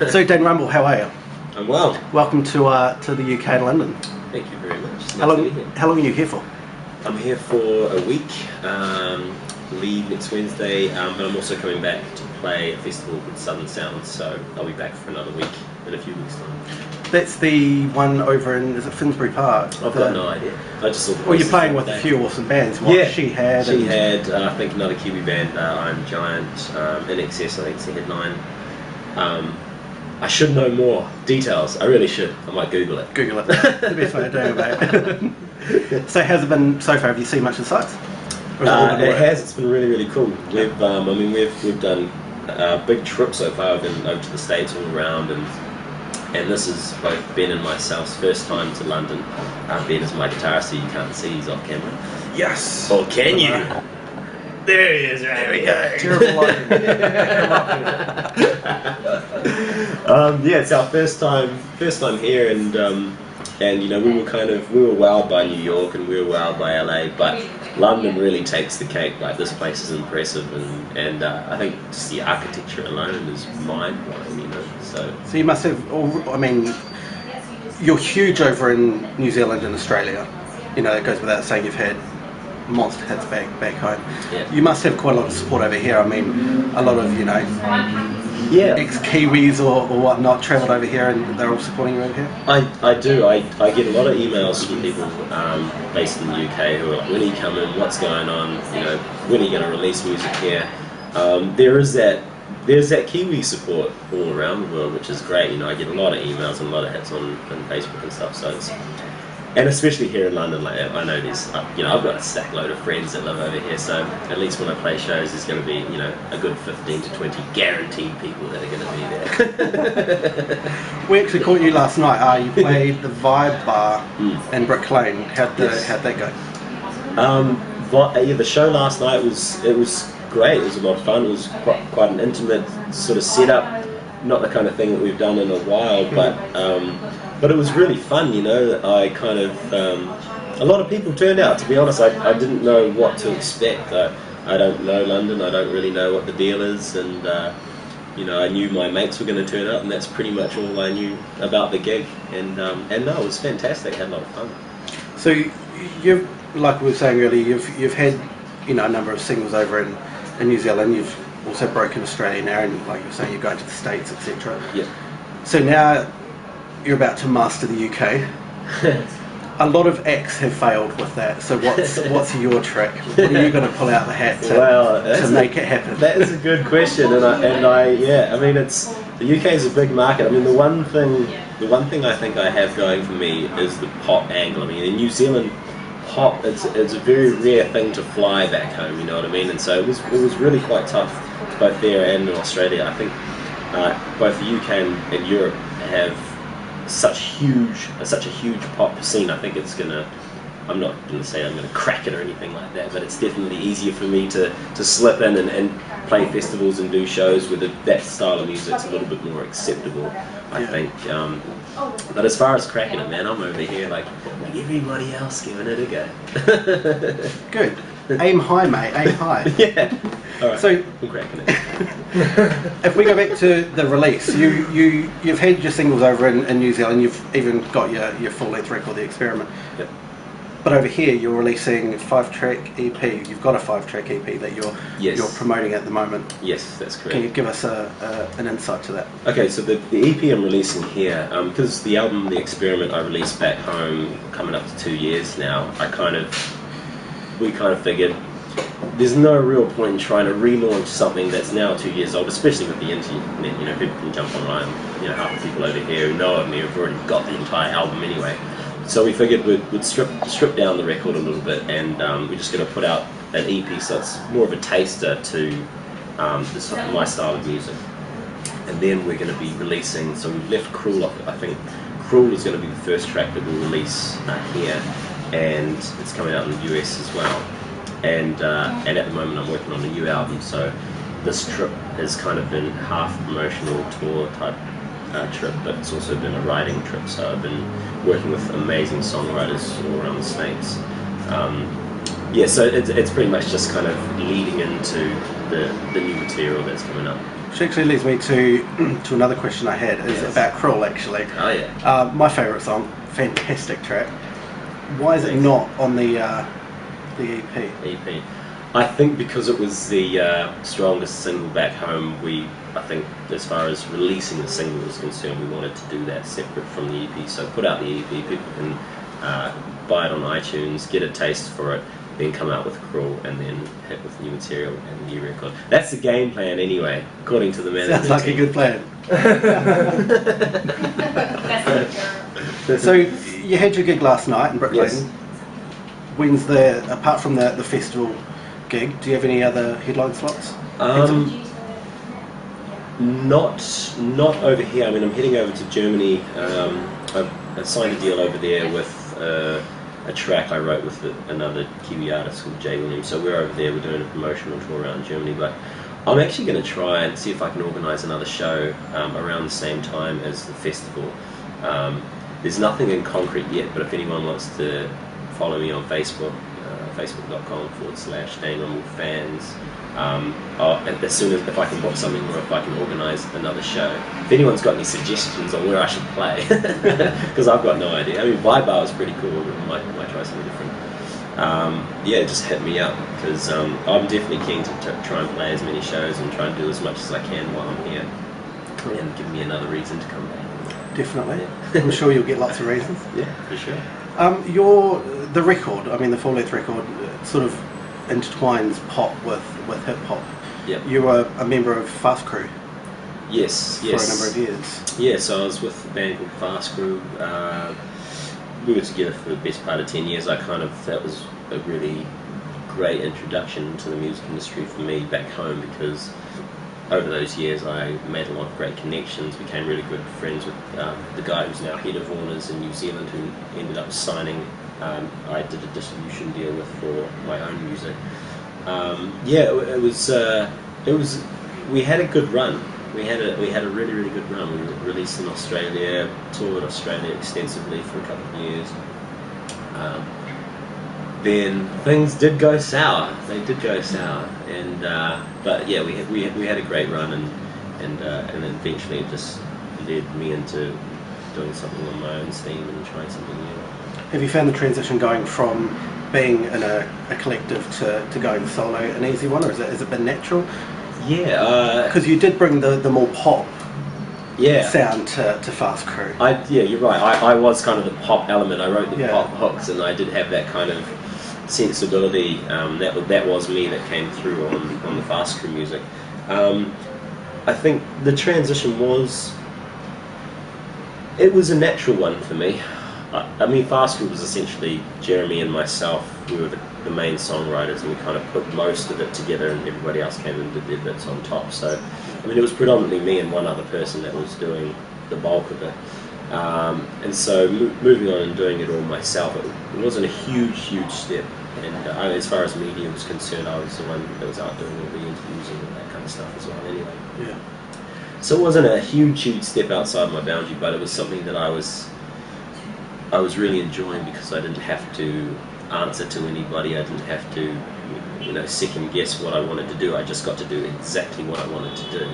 So Dane Rumble, how are you? I'm well. Welcome to the UK and London. Thank you very much. How long are you here for? I'm here for a week. Leave next Wednesday, but I'm also coming back to play a festival called Southern Sounds, so I'll be back for another week in a few weeks' time. That's the one over in, is it Finsbury Park? I've got no idea. I just saw the Well, you're playing with a few awesome bands. What yeah, She Had, I think another Kiwi band, I'm Giant, In Excess, I think it's the headline. I should know more details. I really should. I might Google it. Google it. The best way of doing it. So how's it been so far? Have you seen much of the sights? It has. It's been really, really cool. We've done big trips so far. I've been over to the States all around, and this is both Ben and myself's first time to London. Ben is my guitarist, so you can't see, he's off camera. Yes. Or can you? There he is. There we go. Terrible lighting. Yeah, it's our first time here, and you know, we were wowed by New York and we were wowed by LA, but London really takes the cake. Like, this place is impressive, and I think just the architecture alone is mind-blowing, you know. So you must have, I mean, you're huge over in New Zealand and Australia. You know, it goes without saying you've had monster hits back home. Yeah. You must have quite a lot of support over here. I mean, a lot of, you know, ex-Kiwis or whatnot travelled over here and they're all supporting you over here? I do. I get a lot of emails from people based in the UK who are like, when are you coming, what's going on, you know, when are you going to release music here? There's that Kiwi support all around the world, which is great. You know, I get a lot of emails and a lot of hits on Facebook and stuff, so it's, and especially here in London, like, I know there's, you know, I've got a stack load of friends that live over here, so at least when I play shows, there's going to be, you know, a good 15 to 20 guaranteed people that are going to be there. We actually caught you last night. You played the Vibe Bar in Brick Lane. How'd that go? Yeah, the show last night was great. It was a lot of fun. It was quite an intimate sort of setup, not the kind of thing that we've done in a while, but it was really fun, you know. I kind of, a lot of people turned out, to be honest. I didn't know what to expect. I don't know London, I don't really know what the deal is, and you know, I knew my mates were going to turn up, and that's pretty much all I knew about the gig, and no, it was fantastic. I had a lot of fun. So you've, like we were saying earlier, you've had, you know, a number of singles over in New Zealand. You've also broken Australia now, and like you were saying, you're going to the States, etc. Yeah. So now you're about to master the UK. A lot of acts have failed with that. So what's your trick? What are you going to pull out the hat to make it happen? That is a good question, and I mean, it's, the UK is a big market. I mean, the one thing I think I have going for me is the pop angle. I mean, in New Zealand, pop, it's a very rare thing to fly back home, you know what I mean? And so it was really quite tough, both there and in Australia. I think both the UK and Europe have such a huge pop scene. I think it's gonna, I'm not gonna say I'm gonna crack it or anything like that, but it's definitely easier for me to slip in and play festivals and do shows where that style of music's a little bit more acceptable, I think. But as far as cracking it, man, I'm over here like everybody else giving it a go. Good. Aim high, mate. Aim high. Yeah. All right. So we're cracking it. If we go back to the release, you've had your singles over in New Zealand. You've even got your full-length record, The Experiment. Yep. But over here, you're releasing a 5-track EP. You've got a 5-track EP that you're promoting at the moment. Yes, that's correct. Can you give us an insight to that? Okay, so the EP I'm releasing here, because the album The Experiment I released back home, coming up to 2 years now, we kind of figured there's no real point in trying to relaunch something that's now 2 years old, especially with the internet. You know, people can jump online. You know, half the people over here who know of me have already got the entire album anyway. So we figured we'd strip down the record a little bit, and we're just going to put out an EP, so it's more of a taster to my style of music. And then we're going to be releasing, so we've left Cruel off. I think Cruel is going to be the first track that we'll release here, and it's coming out in the US as well. And at the moment I'm working on a new album, so this trip has kind of been half promotional tour type trip, but it's also been a writing trip, so I've been working with amazing songwriters all around the States. Yeah, so it's pretty much just kind of leading into the new material that's coming up. Which actually leads me to another question I had, is about Cruel, actually. Oh yeah. My favourite song, fantastic track. Why is it not on the EP? EP. I think because it was the strongest single back home, I think as far as releasing the single was concerned, we wanted to do that separate from the EP. So put out the EP, people can buy it on iTunes, get a taste for it, then come out with Cruel, and then hit with new material and new record. That's the game plan anyway, according to the man. Sounds like a good plan. So you had your gig last night in Brooklyn. Yes. When's apart from the festival gig, do you have any other headline slots? Not over here. I mean, I'm heading over to Germany. I signed a deal over there with a track I wrote with another Kiwi artist called Jay Williams. So we're over there. We're doing a promotional tour around Germany. But I'm actually going to try and see if I can organise another show around the same time as the festival. There's nothing in concrete yet, but if anyone wants to follow me on Facebook, facebook.com/Dane Rumble fans. As soon as if I can book something or if I can organise another show. If anyone's got any suggestions on where I should play, because I've got no idea. I mean, Vibe Bar was pretty cool, but I might try something different. Yeah, just hit me up, because I'm definitely keen to try and play as many shows and try and do as much as I can while I'm here. Cool. And give me another reason to come back. Definitely. Yeah. I'm sure you'll get lots of reasons. Yeah, for sure. The record, I mean the Full Length record, sort of intertwines pop with hip hop. Yep. You were a member of Fast Crew. Yes. For a number of years. Yeah, so I was with a band called Fast Crew. We were together for the best part of 10 years. That was a really great introduction to the music industry for me back home, because over those years I made a lot of great connections, became really good friends with the guy who's now head of Warner's in New Zealand, who ended up signing I did a distribution deal with for my own music. It was we had a good run. We had a really, really good run. We released in Australia, toured Australia extensively for a couple of years. Then things did go sour. They did go sour, and but yeah, we had a great run, and then eventually it just led me into doing something on my own steam and trying something new. Have you found the transition going from being in a collective to going solo an easy one, or has it been natural? Yeah, because you did bring the more pop yeah. sound to Fast Crew. Yeah, you're right. I was kind of the pop element. I wrote the pop hooks, and I did have that kind of sensibility. That was me that came through on the Fast Crew music. I think the transition was a natural one for me. I mean, Fast Crew was essentially Jeremy and myself. We were the main songwriters, and we kind of put most of it together, and everybody else came and did their bits on top. So, I mean, it was predominantly me and one other person that was doing the bulk of it. And so, moving on and doing it all myself, it wasn't a huge step. And as far as media was concerned, I was the one that was out doing all the interviews and all that kind of stuff as well. Anyway, yeah. So it wasn't a huge step outside my boundary, but it was something that I was really enjoying, because I didn't have to answer to anybody. I didn't have to, second guess what I wanted to do. I just got to do exactly what I wanted to do.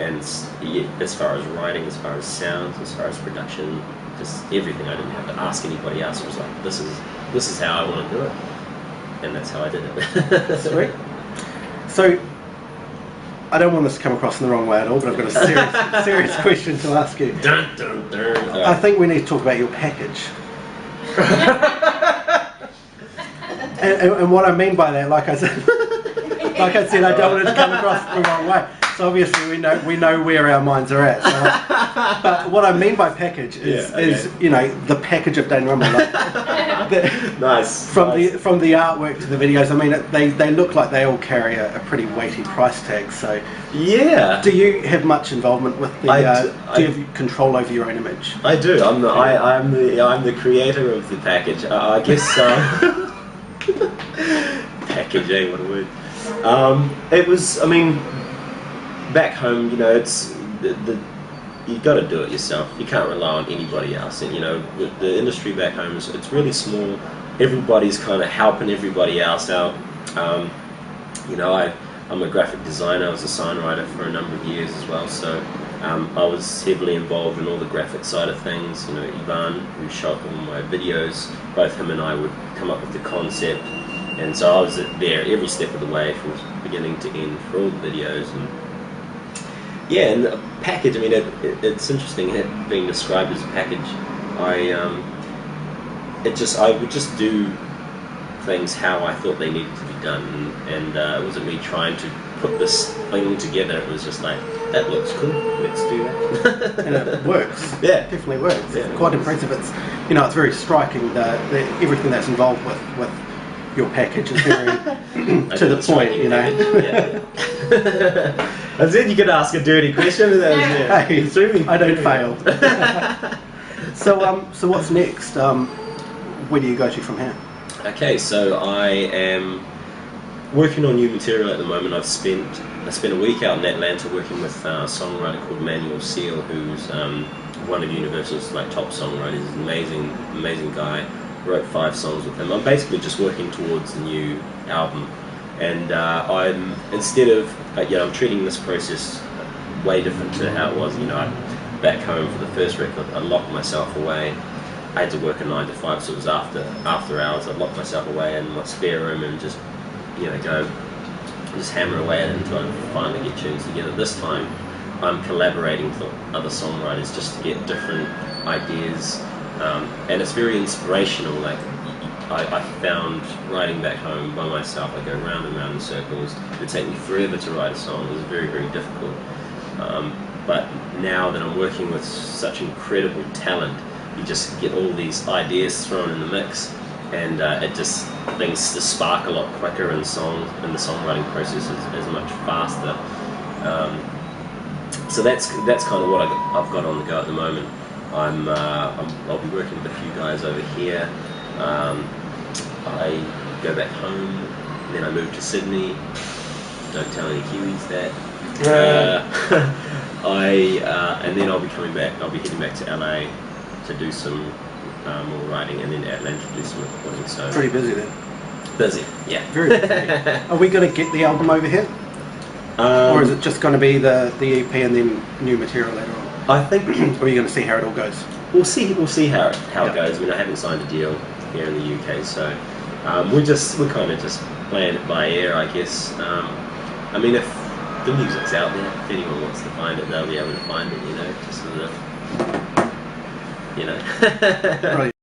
And as far as writing, as far as sounds, as far as production, just everything, I didn't have to ask anybody else. It was like, this is how I want to do it, and that's how I did it. Sweet. So, I don't want this to come across in the wrong way at all, but I've got a serious question to ask you. Dun, dun, dun. I think we need to talk about your package. and what I mean by that, like I said, I don't want it to come across the wrong way. So obviously we know where our minds are at. So, but what I mean by package is the package of Dane Rumble. Nice. From the artwork to the videos, I mean they look like they all carry a pretty weighty price tag. So yeah. Do you have much involvement with the? Do you have control over your own image? I do. I'm the creator of the package. I guess. Packaging, what a word. It was. I mean, back home, it's you got to do it yourself. You can't rely on anybody else. And the industry back home it's really small. Everybody's kind of helping everybody else out. I'm a graphic designer. I was a sign writer for a number of years as well, so I was heavily involved in all the graphic side of things. You know, Ivan, who shot all my videos, both him and I would come up with the concept, and so I was there every step of the way from beginning to end for all the videos. And yeah, and the package, I mean, it's interesting it being described as a package. I would just do things how I thought they needed to be done, and it wasn't me trying to put this thing together. It was just like, that looks cool, let's do that. And it works. Yeah, it definitely works. Yeah, it's quite impressive. It's, you know, it's very striking. Everything that's involved with your package is very to the point. You know. Yeah. I said you could ask a dirty question. Hey, you threw me. I don't fail. So what's next? Where do you go to from here? Okay, so I am working on new material at the moment. I spent a week out in Atlanta working with a songwriter called Manuel Seal, who's one of Universal's top songwriters. He's an amazing guy. Wrote 5 songs with him. I'm basically just working towards a new album, and I'm treating this process way different to how it was. You know, back home for the first record, I locked myself away. I had to work a 9 to 5, so it was after hours. I'd lock myself away in my spare room and just, go just hammer away at it until I finally get tunes together. This time, I'm collaborating with other songwriters just to get different ideas, and it's very inspirational. Like, I found writing back home by myself, I go round and round in circles. It would take me forever to write a song. It was very, very difficult. But now that I'm working with such incredible talent, you just get all these ideas thrown in the mix, and things just spark a lot quicker, and the songwriting process is much faster. So that's kind of what I've got on the go at the moment. I'll be working with a few guys over here. I go back home, then I move to Sydney. Don't tell any Kiwis that. And then I'll be coming back. I'll be heading back to LA to do some more writing, and then Atlanta to do some recording. So pretty busy then. Busy, yeah. Very busy. Are we going to get the album over here, or is it just going to be the EP and then new material later on? I think. Or are you going to see how it all goes? We'll see how it goes. I mean, I haven't signed a deal here in the UK, so we're kind of just playing it by ear, I guess. I mean, if the music's out there, if anyone wants to find it, they'll be able to find it. Just sort of. Right.